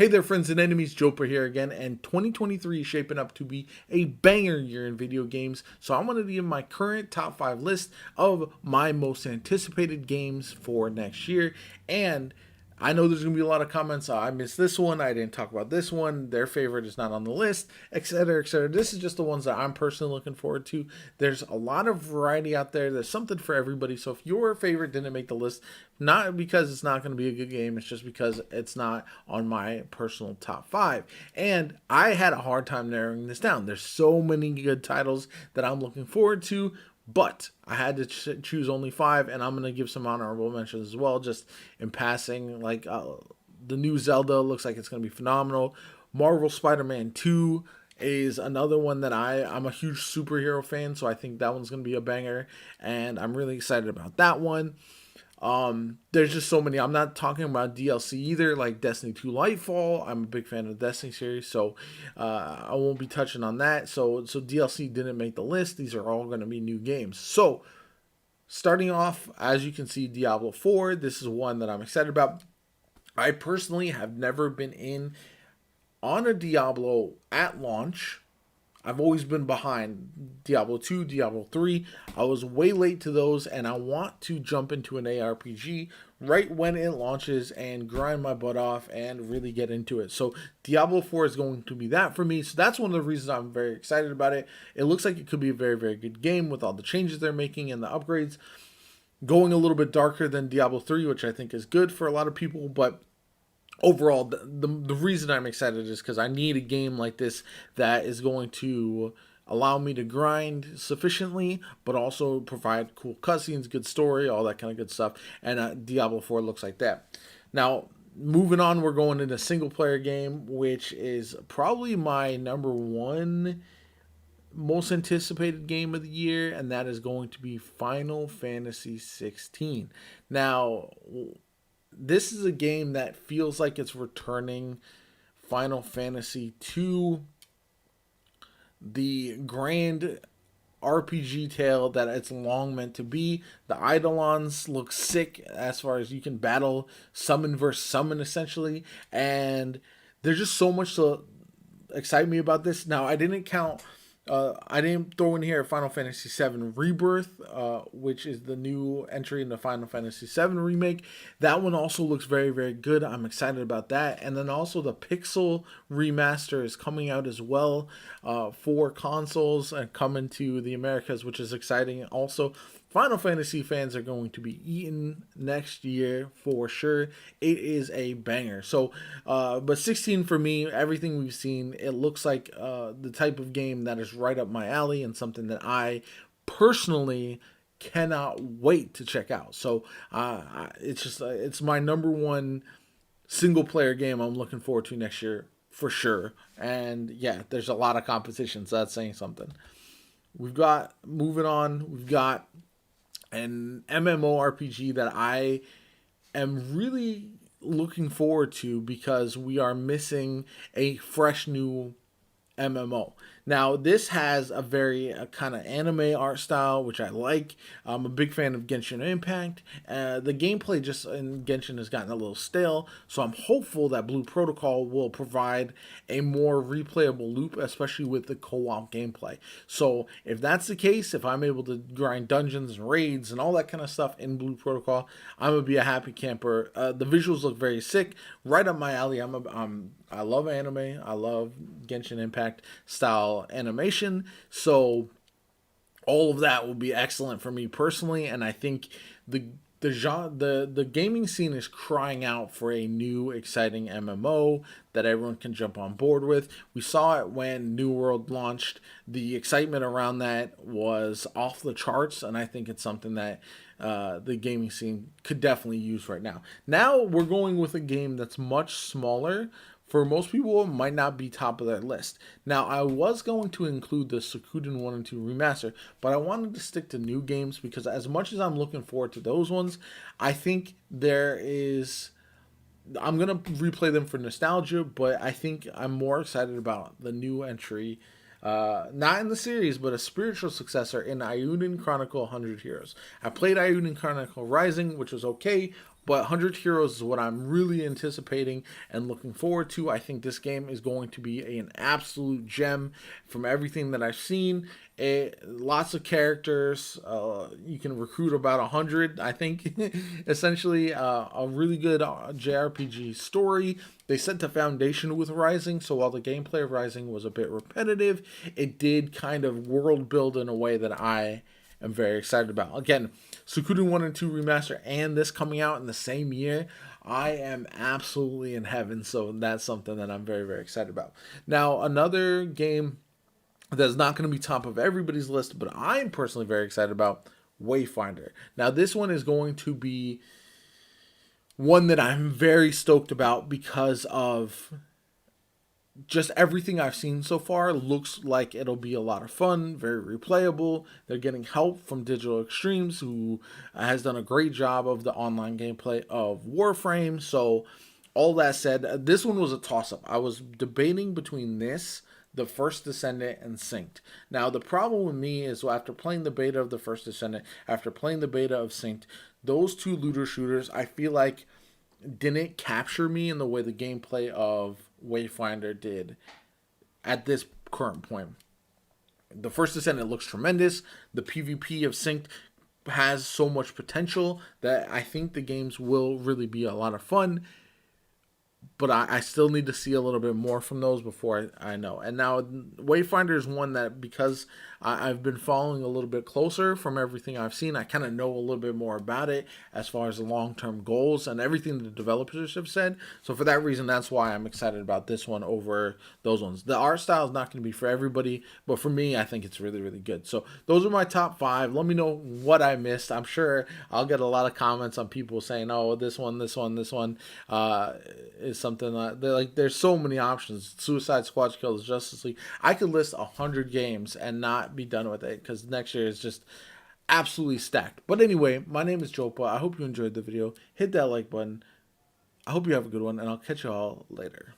Hey there, friends and enemies, Joper here again, and 2023 is shaping up to be a banger year in video games. So I wanted to give my current top 5 list of my most anticipated games for next year. And I know there's going to be a lot of comments. I missed this one. I didn't talk about this one. Their favorite is not on the list, etc., etc. This is just the ones that I'm personally looking forward to. There's a lot of variety out there. There's something for everybody. So if your favorite didn't make the list, not because it's not going to be a good game, it's just because it's not on my personal top 5. And I had a hard time narrowing this down. There's so many good titles that I'm looking forward to, but I had to choose only 5, and I'm going to give some honorable mentions as well, just in passing. Like the new Zelda looks like it's going to be phenomenal. Marvel Spider-Man 2 is another one that I'm a huge superhero fan, so I think that one's going to be a banger, and I'm really excited about that one. There's just so many. I'm not talking about DLC either, like Destiny 2 Lightfall. I'm a big fan of the Destiny series, so I won't be touching on that. So DLC didn't make the list. These are all going to be new games. So starting off, as you can see, Diablo 4. This is one that I'm excited about. I personally have never been in on a Diablo at launch. I've always been behind Diablo 2, Diablo 3. I was way late to those, and I want to jump into an ARPG right when it launches and grind my butt off and really get into it. So Diablo 4 is going to be that for me. So that's one of the reasons I'm very excited about it. It looks like it could be a very, very good game with all the changes they're making and the upgrades. Going a little bit darker than Diablo 3, which I think is good for a lot of people, but overall, the reason I'm excited is because I need a game like this that is going to allow me to grind sufficiently, but also provide cool cutscenes, good story, all that kind of good stuff. And Diablo 4 looks like that. Now, moving on, we're going into a single player game, which is probably my number one most anticipated game of the year, and that is going to be Final Fantasy 16. Now, this is a game that feels like it's returning Final Fantasy to the grand RPG tale that it's long meant to be. The Eidolons look sick as far as you can battle summon versus summon essentially, and there's just so much to excite me about this. Now, I didn't throw in here Final Fantasy VII Rebirth, which is the new entry in the Final Fantasy VII remake. That one also looks very, very good. I'm excited about that. And then also the Pixel remaster is coming out as well for consoles and coming to the Americas, which is exciting. Also, Final Fantasy fans are going to be eating next year for sure. It is a banger. So, but 16 for me, everything we've seen, it looks like the type of game that is right up my alley and something that I personally cannot wait to check out. So, it's my number one single player game I'm looking forward to next year for sure. And yeah, there's a lot of competition, so that's saying something. Moving on, we've got an MMORPG that I am really looking forward to because we are missing a fresh new MMO. Now, this has a very kind of anime art style, which I like. I'm a big fan of Genshin Impact. The gameplay just in Genshin has gotten a little stale, so I'm hopeful that Blue Protocol will provide a more replayable loop, especially with the co-op gameplay. So, if that's the case, if I'm able to grind dungeons and raids and all that kind of stuff in Blue Protocol, I'm gonna be a happy camper. The visuals look very sick, right up my alley. I love anime. I love Genshin Impact style animation. So all of that will be excellent for me personally, and I think the gaming scene is crying out for a new exciting MMO that everyone can jump on board with. We saw it when New World launched. The excitement around that was off the charts, and I think it's something that the gaming scene could definitely use right now. Now we're going with a game that's much smaller. For most people, it might not be top of their list. Now, I was going to include the Suikoden 1 and 2 remaster, but I wanted to stick to new games because as much as I'm looking forward to those ones, I think I'm going to replay them for nostalgia, but I think I'm more excited about the new entry, not in the series, but a spiritual successor in Eiyuden Chronicle 100 Heroes. I played Eiyuden Chronicle Rising, which was okay, But 100 Heroes is what I'm really anticipating and looking forward to. I think this game is going to be an absolute gem from everything that I've seen. Lots of characters. You can recruit about 100, I think. Essentially, a really good JRPG story. They set the foundation with Rising, so while the gameplay of Rising was a bit repetitive, it did kind of world build in a way that I am very excited about. Again, Suikoden 1 and 2 remaster and this coming out in the same year, I am absolutely in heaven. So that's something that I'm very, very excited about. Now, another game that's not going to be top of everybody's list, but I'm personally very excited about, Wayfinder. Now, this one is going to be one that I'm very stoked about because of just everything I've seen so far. Looks like it'll be a lot of fun, very replayable. They're getting help from Digital Extremes, who has done a great job of the online gameplay of Warframe. So, all that said, this one was a toss up. I was debating between this, the First Descendant, and Synced. Now, the problem with me is after playing the beta of the First Descendant, after playing the beta of Synced, those two looter shooters, I feel like didn't capture me in the way the gameplay of Wayfinder did at this current point. The First Descendant looks tremendous. The PvP of Synced has so much potential that I think the games will really be a lot of fun. But I still need to see a little bit more from those before I know. And now Wayfinder is one that, because I've been following a little bit closer from everything I've seen, I kind of know a little bit more about it as far as the long-term goals and everything the developers have said. So for that reason, that's why I'm excited about this one over those ones. The art style is not going to be for everybody, but for me, I think it's really, really good. So those are my top 5. Let me know what I missed. I'm sure I'll get a lot of comments on people saying, "Oh, this one is something like." There's so many options. Suicide Squad, Kills Justice League. I could list 100 games and not be done with it because next year is just absolutely stacked. But anyway, my name is Jopa. I hope you enjoyed the video. Hit that like button. I hope you have a good one, and I'll catch you all later.